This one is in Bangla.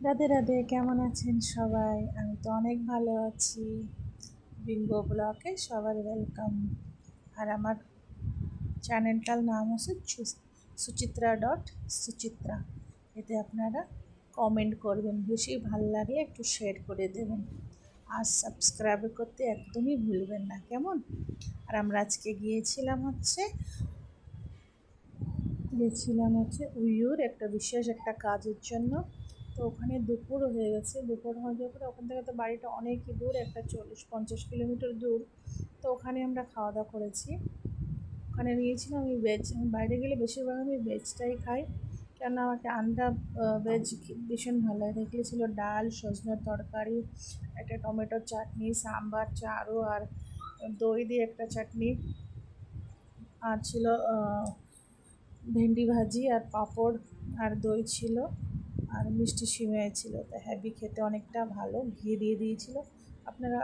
রাধে রাধে, কেমন আছেন সবাই? আমি তো অনেক ভালো আছি। বিঙ্গো ব্লকে সবার ওয়েলকাম। আর আমার চ্যানেলটার নাম হচ্ছে সুচিত্রা। এতে আপনারা কমেন্ট করবেন, বেশি ভালো লাগলে একটু শেয়ার করে দেবেন, আর সাবস্ক্রাইব করতে একদমই ভুলবেন না, কেমন? আর আমরা আজকে গেছিলাম হচ্ছে উইয়ুর একটা বিশেষ একটা কাজের জন্য। তো ওখানে দুপুর হয়ে গেছে, দুপুর হয়ে যাওয়ার পরে ওখান থেকে তো বাড়িটা অনেকই দূর, একটা 40-50 কিলোমিটার দূর। তো ওখানে আমরা খাওয়া দাওয়া করেছি। ওখানে নিয়েছিলাম আমি ভেজ। আমি বাইরে গেলে বেশিরভাগ আমি ভেজটাই খাই, কেননা আমাকে আন্ডা ভেজ ভীষণ ভালো লাগে। দেখলে ছিল ডাল, সজনের তরকারি, একটা টমেটোর চাটনি, সাম্বার, চারু, আর দই দিয়ে একটা চাটনি, আর ছিল ভেন্ডি ভাজি আর পাঁপড়, আর দই ছিল, আর মিষ্টি সিমই ছিল। তা হ্যাভি খেতে, অনেকটা ভালো, ঘি দিয়ে দিয়েছিল। আপনারা